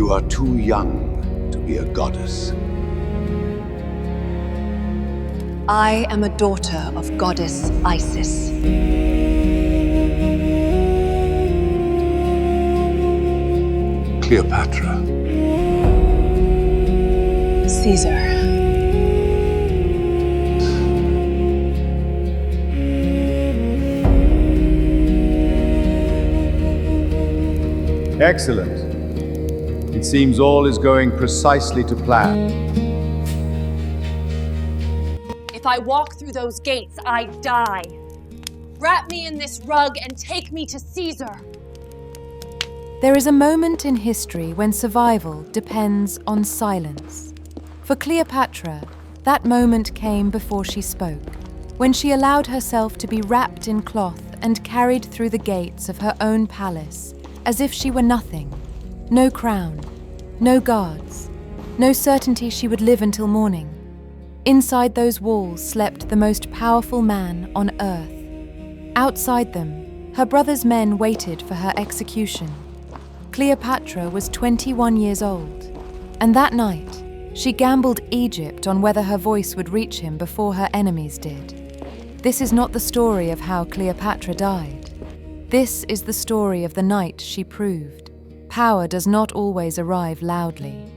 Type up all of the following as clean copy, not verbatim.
You are too young to be a goddess. I am a daughter of goddess Isis. Cleopatra. Caesar. Excellent. It seems all is going precisely to plan. If I walk through those gates, I die. Wrap me in this rug and take me to Caesar. There is a moment in history when survival depends on silence. For Cleopatra, that moment came before she spoke, when she allowed herself to be wrapped in cloth and carried through the gates of her own palace, as if she were nothing. No crown, no guards, no certainty she would live until morning. Inside those walls slept the most powerful man on earth. Outside them, her brother's men waited for her execution. Cleopatra was 21 years old, and that night, she gambled Egypt on whether her voice would reach him before her enemies did. This is not the story of how Cleopatra died. This is the story of the night she proved. Power does not always arrive loudly.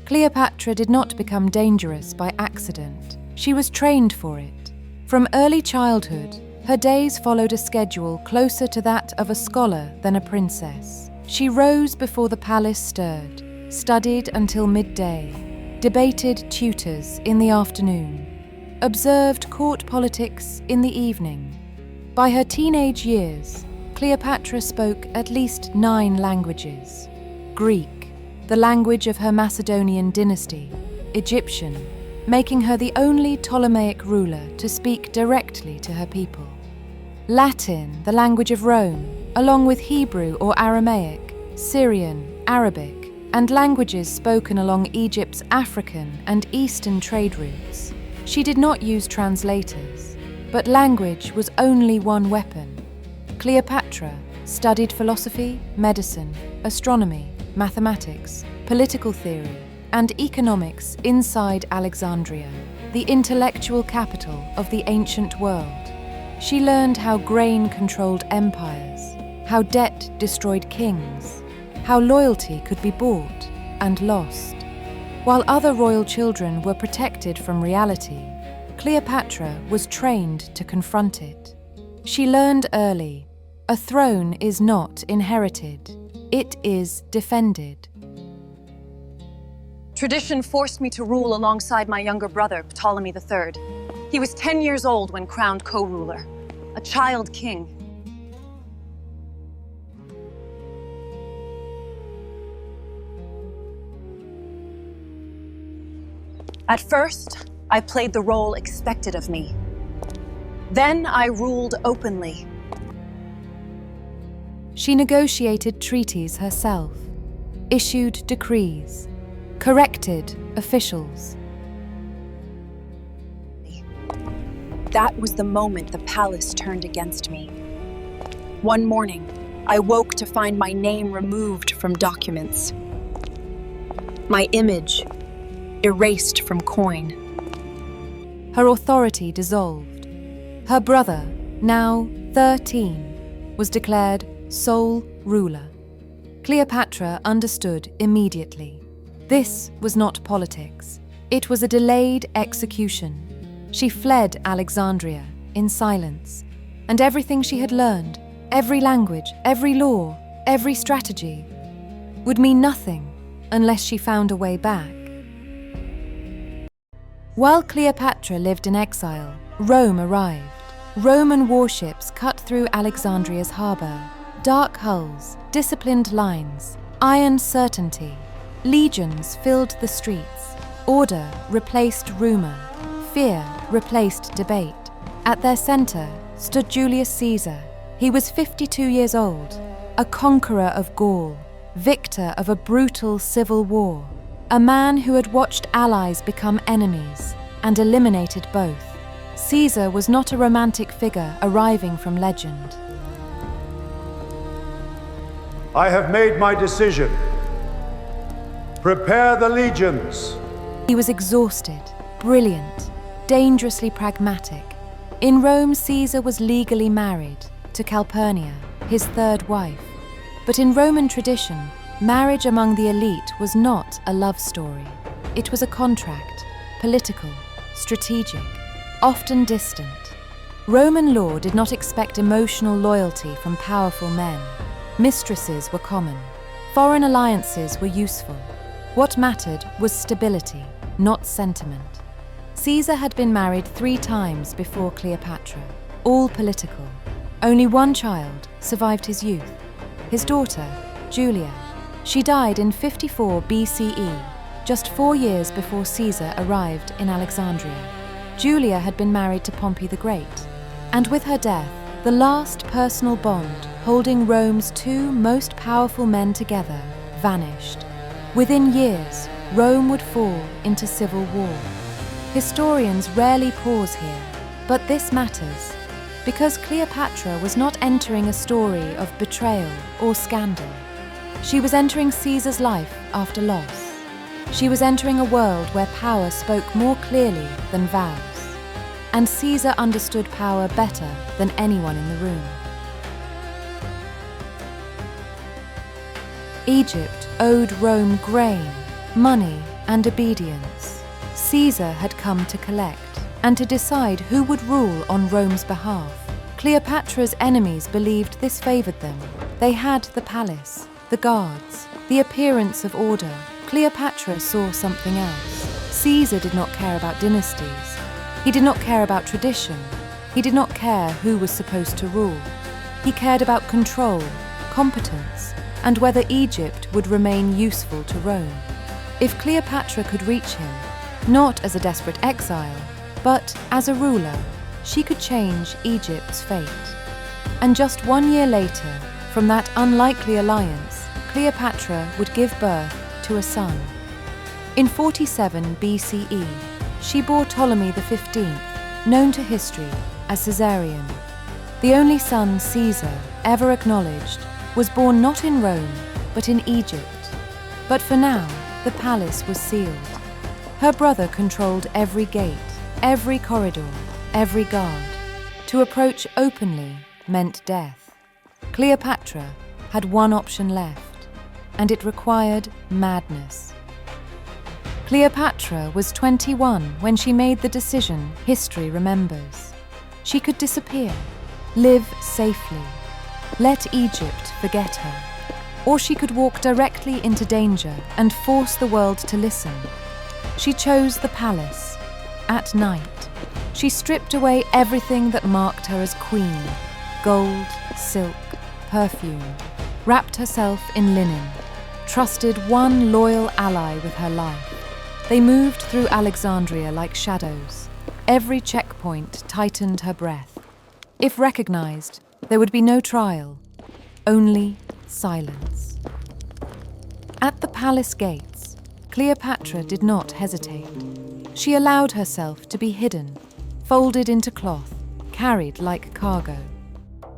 Cleopatra did not become dangerous by accident. She was trained for it. From early childhood, her days followed a schedule closer to that of a scholar than a princess. She rose before the palace stirred, studied until midday, debated tutors in the afternoon, observed court politics in the evening. By her teenage years, Cleopatra spoke at least 9 languages: Greek, the language of her Macedonian dynasty; Egyptian, making her the only Ptolemaic ruler to speak directly to her people; Latin, the language of Rome, along with Hebrew or Aramaic, Syrian, Arabic, and languages spoken along Egypt's African and Eastern trade routes. She did not use translators, but language was only one weapon. Cleopatra studied philosophy, medicine, astronomy, mathematics, political theory, and economics inside Alexandria, the intellectual capital of the ancient world. She learned how grain controlled empires, how debt destroyed kings, how loyalty could be bought and lost. While other royal children were protected from reality, Cleopatra was trained to confront it. She learned early, a throne is not inherited, it is defended. Tradition forced me to rule alongside my younger brother, Ptolemy III. He was 10 years old when crowned co-ruler, a child king. At first, I played the role expected of me. Then I ruled openly. She negotiated treaties herself, issued decrees, corrected officials. That was the moment the palace turned against me. One morning, I woke to find my name removed from documents. My image erased from coin. Her authority dissolved. Her brother, now 13, was declared sole ruler. Cleopatra understood immediately. This was not politics. It was a delayed execution. She fled Alexandria in silence, and everything she had learned, every language, every law, every strategy, would mean nothing unless she found a way back. While Cleopatra lived in exile, Rome arrived. Roman warships cut through Alexandria's harbour. Dark hulls, disciplined lines, iron certainty. Legions filled the streets. Order replaced rumour. Fear replaced debate. At their centre stood Julius Caesar. He was 52 years old, a conqueror of Gaul, victor of a brutal civil war, a man who had watched allies become enemies and eliminated both. Caesar was not a romantic figure arriving from legend. I have made my decision. Prepare the legions. He was exhausted, brilliant, dangerously pragmatic. In Rome, Caesar was legally married to Calpurnia, his third wife. But in Roman tradition, marriage among the elite was not a love story. It was a contract, political, strategic, often distant. Roman law did not expect emotional loyalty from powerful men. Mistresses were common. Foreign alliances were useful. What mattered was stability, not sentiment. Caesar had been married 3 times before Cleopatra, all political. Only one child survived his youth, his daughter, Julia. She died in 54 BCE, just 4 years before Caesar arrived in Alexandria. Julia had been married to Pompey the Great, and with her death, the last personal bond holding Rome's 2 most powerful men together vanished. Within years, Rome would fall into civil war. Historians rarely pause here, but this matters, because Cleopatra was not entering a story of betrayal or scandal. She was entering Caesar's life after loss. She was entering a world where power spoke more clearly than vows, and Caesar understood power better than anyone in the room. Egypt owed Rome grain, money, and obedience. Caesar had come to collect and to decide who would rule on Rome's behalf. Cleopatra's enemies believed this favored them. They had the palace, the guards, the appearance of order. Cleopatra saw something else. Caesar did not care about dynasties. He did not care about tradition. He did not care who was supposed to rule. He cared about control, competence, and whether Egypt would remain useful to Rome. If Cleopatra could reach him, not as a desperate exile, but as a ruler, she could change Egypt's fate. And just 1 year later, from that unlikely alliance, Cleopatra would give birth to a son. In 47 BCE, she bore Ptolemy XV, known to history as Caesarion. The only son Caesar ever acknowledged was born not in Rome, but in Egypt. But for now, the palace was sealed. Her brother controlled every gate, every corridor, every guard. To approach openly meant death. Cleopatra had one option left, and it required madness. Cleopatra was 21 when she made the decision history remembers. She could disappear, live safely, let Egypt forget her. Or she could walk directly into danger and force the world to listen. She chose the palace. At night, she stripped away everything that marked her as queen: gold, silk, perfume, wrapped herself in linen, trusted one loyal ally with her life. They moved through Alexandria like shadows. Every checkpoint tightened her breath. If recognized, there would be no trial, only silence. At the palace gates, Cleopatra did not hesitate. She allowed herself to be hidden, folded into cloth, carried like cargo.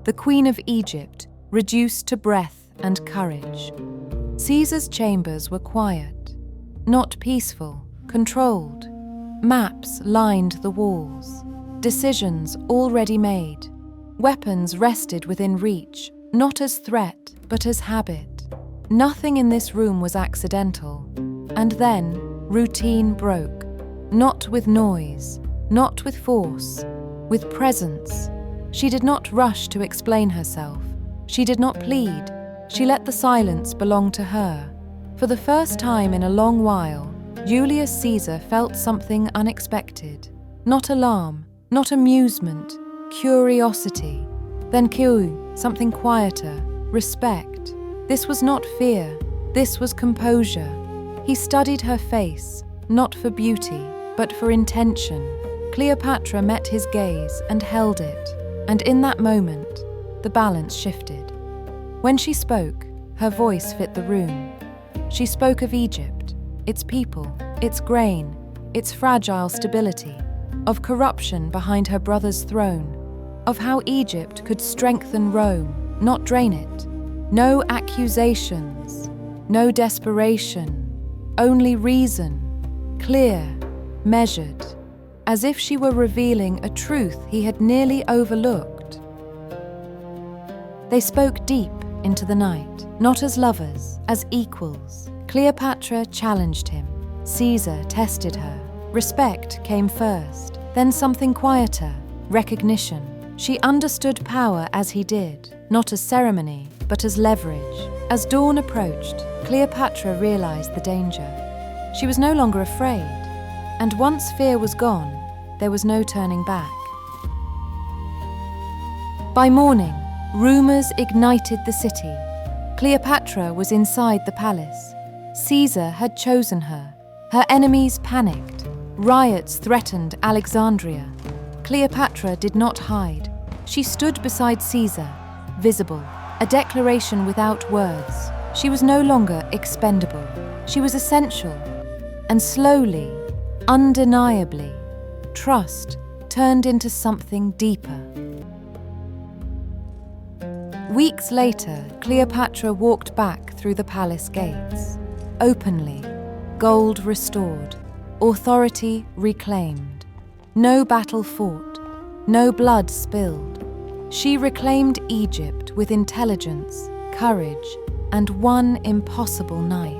The Queen of Egypt, reduced to breath and courage. Caesar's chambers were quiet, not peaceful, controlled. Maps lined the walls, decisions already made. Weapons rested within reach, not as threat, but as habit. Nothing in this room was accidental. And then, routine broke. Not with noise, not with force, with presence. She did not rush to explain herself. She did not plead. She let the silence belong to her. For the first time in a long while, Julius Caesar felt something unexpected. Not alarm, not amusement, curiosity. Then something quieter, respect. This was not fear, this was composure. He studied her face, not for beauty, but for intention. Cleopatra met his gaze and held it, and in that moment, the balance shifted. When she spoke, her voice fit the room. She spoke of Egypt, its people, its grain, its fragile stability, of corruption behind her brother's throne, of how Egypt could strengthen Rome, not drain it. No accusations, no desperation, only reason, clear, measured, as if she were revealing a truth he had nearly overlooked. They spoke deep into the night, not as lovers, as equals. Cleopatra challenged him. Caesar tested her. Respect came first, then something quieter, recognition. She understood power as he did, not as ceremony, but as leverage. As dawn approached, Cleopatra realized the danger. She was no longer afraid, and once fear was gone, there was no turning back. By morning, rumors ignited the city. Cleopatra was inside the palace. Caesar had chosen her. Her enemies panicked. Riots threatened Alexandria. Cleopatra did not hide. She stood beside Caesar, visible, a declaration without words. She was no longer expendable. She was essential. And slowly, undeniably, trust turned into something deeper. Weeks later, Cleopatra walked back through the palace gates. Openly, gold restored, authority reclaimed. No battle fought, no blood spilled. She reclaimed Egypt with intelligence, courage, and one impossible night.